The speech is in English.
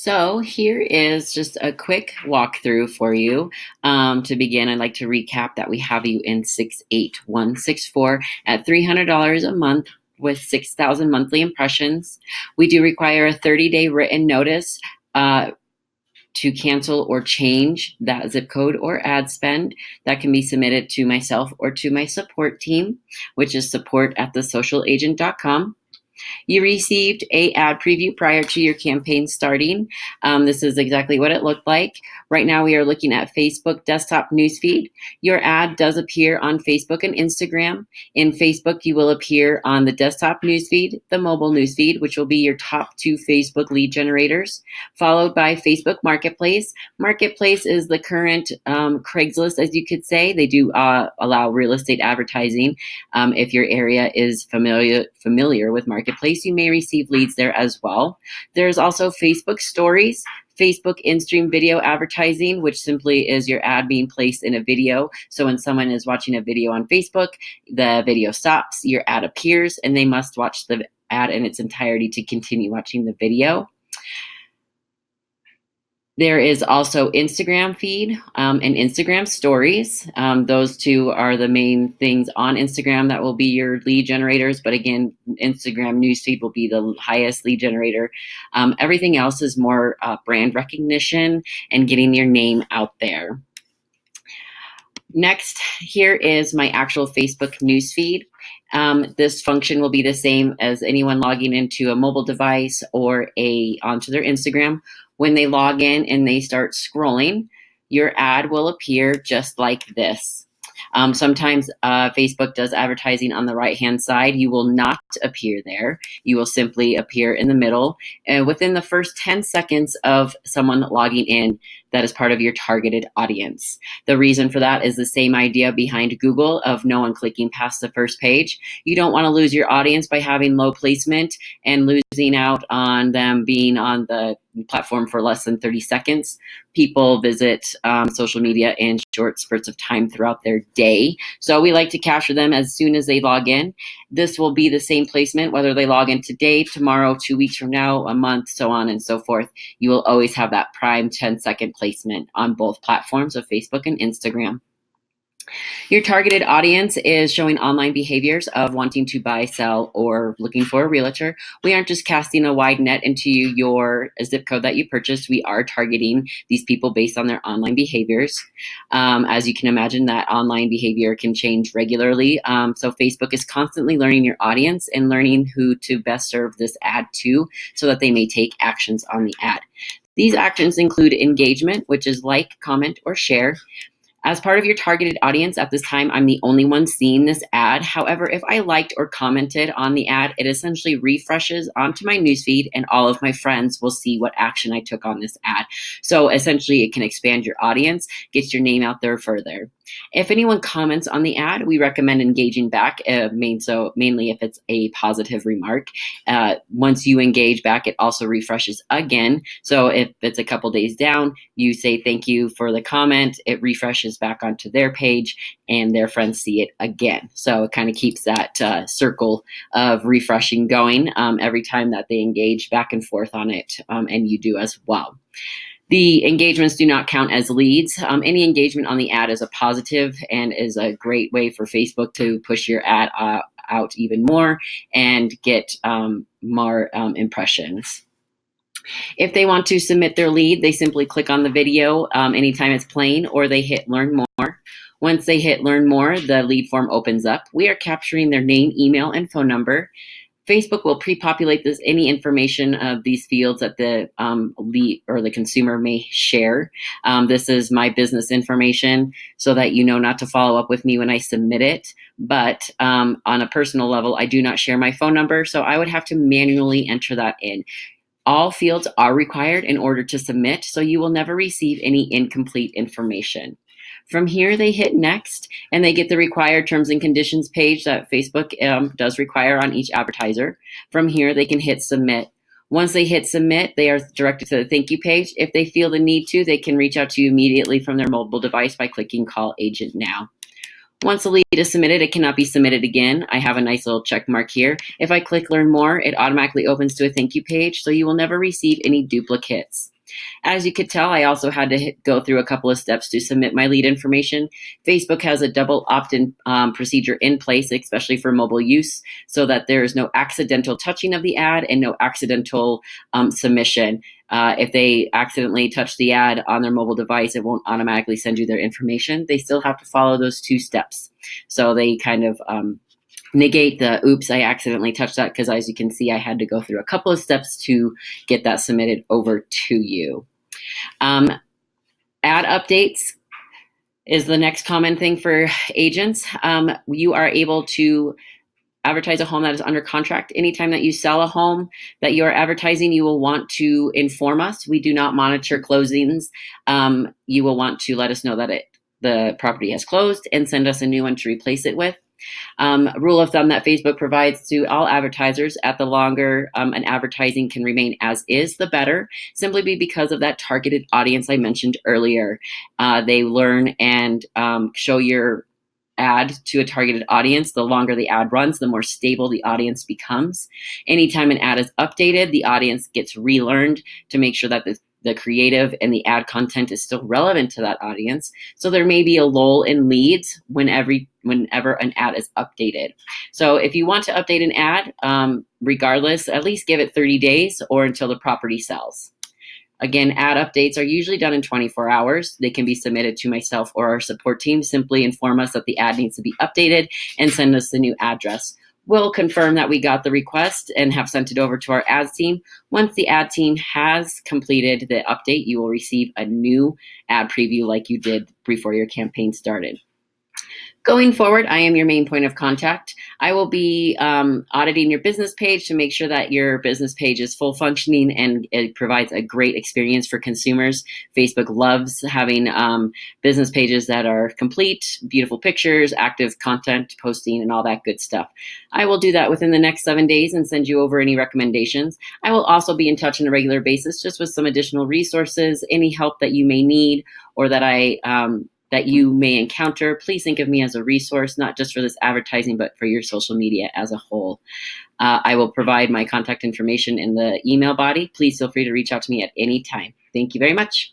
So here is just a quick walkthrough for you. To begin, I'd like to recap that we have you in 68164 at $300 a month with 6,000 monthly impressions. We do require a 30-day written notice to cancel or change that zip code or ad spend. That can be submitted to myself or to my support team, which is support@thesocialagent.com. You received a ad preview prior to your campaign starting. This is exactly what it looked like. Right now we are looking at Facebook desktop newsfeed. Your ad does appear on Facebook and Instagram. In Facebook, you will appear on the desktop newsfeed, the mobile newsfeed, which will be your top two Facebook lead generators, followed by Facebook Marketplace. Marketplace is the current Craigslist, as you could say. They do allow real estate advertising. If your area is familiar with Marketplace, you may receive leads there as well. There's also Facebook Stories, Facebook in-stream video advertising, which simply is your ad being placed in a video. So when someone is watching a video on Facebook, the video stops, your ad appears, and they must watch the ad in its entirety to continue watching the video. There is also Instagram feed and Instagram stories. Those two are the main things on Instagram that will be your lead generators. But again, Instagram newsfeed will be the highest lead generator. Everything else is more brand recognition and getting your name out there. Next, here is my actual Facebook newsfeed. This function will be the same as anyone logging into a mobile device or onto their Instagram. When they log in and they start scrolling, your ad will appear just like this. Sometimes Facebook does advertising on the right-hand side. You will not appear there. You will simply appear in the middle. And within the first 10 seconds of someone logging in, that is part of your targeted audience. The reason for that is the same idea behind Google of no one clicking past the first page. You don't want to lose your audience by having low placement and losing out on them being on the platform for less than 30 seconds. People visit social media in short spurts of time throughout their day. So we like to capture them as soon as they log in. This will be the same placement, whether they log in today, tomorrow, 2 weeks from now, a month, so on and so forth. You will always have that prime 10-second placement on both platforms of Facebook and Instagram. Your targeted audience is showing online behaviors of wanting to buy, sell, or looking for a realtor. We aren't just casting a wide net into your zip code that you purchased. We are targeting these people based on their online behaviors. As you can imagine, that online behavior can change regularly. So Facebook is constantly learning your audience and learning who to best serve this ad to so that they may take actions on the ad. These actions include engagement, which is like, comment, or share. As part of your targeted audience at this time, I'm the only one seeing this ad. However, if I liked or commented on the ad, it essentially refreshes onto my newsfeed and all of my friends will see what action I took on this ad. So essentially it can expand your audience, gets your name out there further. If anyone comments on the ad, we recommend engaging back, mainly if it's a positive remark. Once you engage back, it also refreshes again. So if it's a couple days down, you say thank you for the comment, it refreshes back onto their page and their friends see it again. So it kind of keeps that circle of refreshing going every time that they engage back and forth on it, and you do as well. The engagements do not count as leads. Any engagement on the ad is a positive and is a great way for Facebook to push your ad out even more and get more impressions. If they want to submit their lead, they simply click on the video anytime it's playing, or they hit Learn More. Once they hit Learn More, the lead form opens up. We are capturing their name, email, and phone number. Facebook will pre-populate any information of these fields that the lead or the consumer may share. This is my business information so that you know not to follow up with me when I submit it. But on a personal level, I do not share my phone number, so I would have to manually enter that in. All fields are required in order to submit, so you will never receive any incomplete information. From here, they hit next and they get the required terms and conditions page that Facebook does require on each advertiser. From here, they can hit submit. Once they hit submit, they are directed to the thank you page. If they feel the need to, they can reach out to you immediately from their mobile device by clicking Call Agent Now. Once a lead is submitted, it cannot be submitted again. I have a nice little check mark here. If I click learn more, it automatically opens to a thank you page, so you will never receive any duplicates. As you could tell, I also had to go through a couple of steps to submit my lead information. Facebook has a double opt-in procedure in place, especially for mobile use, so that there is no accidental touching of the ad and no accidental submission. If they accidentally touch the ad on their mobile device, it won't automatically send you their information. They still have to follow those 2 steps. So they kind of negate the oops, I accidentally touched that, because as you can see, I had to go through a couple of steps to get that submitted over to you. Ad updates is the next common thing for agents. You are able to advertise a home that is under contract. Anytime that you sell a home that you are advertising, you will want to inform us. We do not monitor closings. You will want to let us know that the property has closed and send us a new one to replace it with. Rule of thumb that Facebook provides to all advertisers: at the longer an advertising can remain as is, the better, simply because of that targeted audience I mentioned earlier. They learn and show your ad to a targeted audience. The longer the ad runs, the more stable the audience becomes. Anytime an ad is updated, the audience gets relearned to make sure that the creative and the ad content is still relevant to that audience. So there may be a lull in leads whenever an ad is updated. So if you want to update an ad, regardless, at least give it 30 days or until the property sells. Again, ad updates are usually done in 24 hours. They can be submitted to myself or our support team. Simply inform us that the ad needs to be updated and send us the new address. We'll confirm that we got the request and have sent it over to our ads team. Once the ad team has completed the update, you will receive a new ad preview like you did before your campaign started. Going forward, I am your main point of contact. I will be auditing your business page to make sure that your business page is full functioning and it provides a great experience for consumers. Facebook loves having business pages that are complete, beautiful pictures, active content posting, and all that good stuff. I will do that within the next 7 days and send you over any recommendations. I will also be in touch on a regular basis just with some additional resources, any help that you may need or that you may encounter. Please think of me as a resource, not just for this advertising, but for your social media as a whole. I will provide my contact information in the email body. Please feel free to reach out to me at any time. Thank you very much.